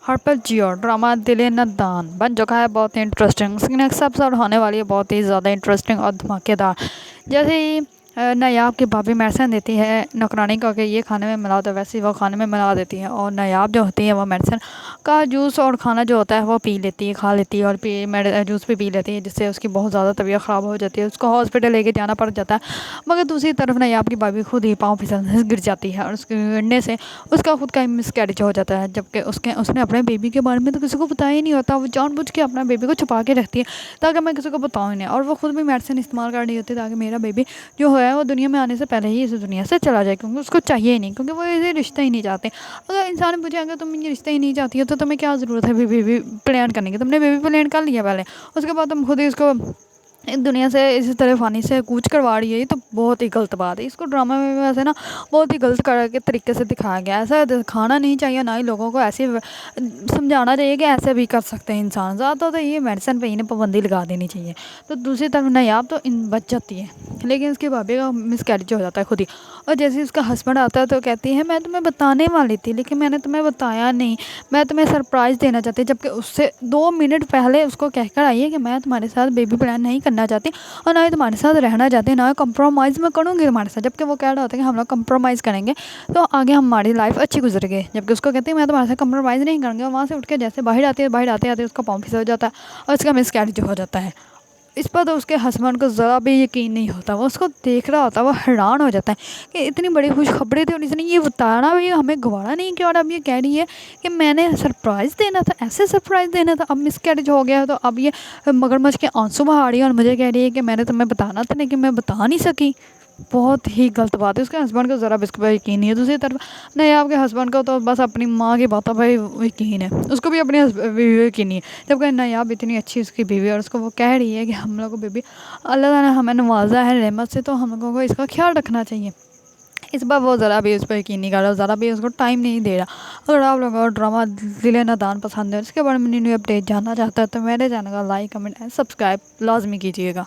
हर पर जियो ड्रामा दिले नादान बन चुका है बहुत ही इंटरेस्टिंग। इसकी नेक्स्ट एपिसोड होने वाली है बहुत ही ज़्यादा इंटरेस्टिंग और धमाकेदार। जैसे ही नायाब की भाभी मेडिसिन देती है नौकरानी को कि ये खाने में मिला, तो वैसे ही वो खाने में मिला देती है और नायाब जो होती है वो मेडिसिन का जूस और खाना जो होता है वो पी लेती है, खा लेती है और जूस भी पी लेती है, जिससे उसकी बहुत ज़्यादा तबीयत ख़राब हो जाती है। उसको हॉस्पिटल लेके जाना पड़ जाता है। मगर दूसरी तरफ नायाब की भाभी खुद ही पाँव फिसलने से गिर जाती है और उसके गिरने से उसका खुद का मिसकैरेज हो जाता है। जबकि उसने अपने बेबी के बारे में तो किसी को बताया ही नहीं होता। वो जानबूझ के अपना बेबी को छुपा के रखती है ताकि मैं किसी को बताऊँ ही नहीं, और वो खुद भी मेडिसिन इस्तेमाल कर रही होती है ताकि मेरा बेबी जो है वो दुनिया में आने से पहले ही इस दुनिया से चला जाए, क्योंकि उसको चाहिए ही नहीं, क्योंकि वो ये रिश्ता ही नहीं चाहते। अगर इंसान पूछे अगर तुम ये रिश्ता ही नहीं चाहती हो तो तुम्हें क्या ज़रूरत है बेबी प्लान करने की? तुमने बेबी प्लान कर लिया पहले, उसके बाद तुम खुद ही इसको इस दुनिया से इस तरह फ़ानी से कूच करवा रही है। ये तो बहुत ही गलत बात है। इसको ड्रामा में वैसे ना बहुत ही गलत के तरीके से दिखाया गया है। ऐसा दिखाना नहीं चाहिए, ना ही लोगों को ऐसे समझाना चाहिए कि ऐसे भी कर सकते हैं इंसान। ज़्यादा तो ये मेडिसिन पे इन्हें पाबंदी लगा देनी चाहिए। तो दूसरी तरफ नायाब तो इन बच जाती है, लेकिन उसकी भाभी का मिसकैरेज हो जाता है खुद ही। और जैसे उसका हस्बैंड आता है तो कहती है मैं तुम्हें बताने वाली थी लेकिन मैंने तुम्हें बताया नहीं, मैं तुम्हें सरप्राइज़ देना चाहती, जबकि उससे 2 मिनट पहले उसको कहकर आई है कि मैं तुम्हारे साथ बेबी प्लान नहीं करना चाहती और ना ही तुम्हारे साथ रहना चाहती, ना कंप्रोमाइज़ मैं करूँगी तुम्हारे साथ। जबकि वो कह रहा होता है कि हम लोग कंप्रोमाइज़ करेंगे तो आगे हमारी लाइफ अच्छी गुजरेगी, जबकि उसको कहती है मैं तुम्हारे साथ कंप्रोमाइज़ नहीं करूँगी। और वहाँ से उठ के जैसे बाहर आती है, बाहर आते आते उसका पाँव फिसल जाता है और उसका मिसकैरेज हो जाता है। इस पर तो उसके हस्बैंड को ज़रा भी यकीन नहीं होता। वो उसको देख रहा होता है, वो हैरान हो जाता है कि इतनी बड़ी खुशखबरी थी और इसने ये बताना भी हमें गवारा नहीं किया, और अब ये कह रही है कि मैंने सरप्राइज़ देना था, ऐसे सरप्राइज़ देना था। अब मिसकैरेज हो गया है तो अब ये मगरमच्छ के आंसू बहा रही है और मुझे कह रही है कि मैंने तुम्हें बताना था लेकिन मैं बता नहीं सकी। बहुत ही गलत बात है। उसके हस्बैंड को ज़रा भी इसके पर यकीन नहीं है। दूसरी तरफ नहीं, आपके हस्बैंड को तो बस अपनी माँ की बातों पर यकीन है, उसको भी अपनी बीवी पे यकीन नहीं है। जबकि नायाब इतनी अच्छी उसकी बीवी है और उसको वो कह रही है कि हम लोग को बेबी अल्लाह ताला ने हमें नवाजा है रहमत से, तो हम लोगों को इसका ख्याल रखना चाहिए। इस बार वो ज़रा भी उस पर यकीन नहीं कर रहा, ज़रा भी उसको टाइम नहीं दे रहा। अगर आप लोगों को ड्रामा दिल नादान पसंद है, इसके बारे में न्यू अपडेट जानना चाहता है तो मेरे चैनल का लाइक कमेंट एंड सब्सक्राइब लाजमी कीजिएगा।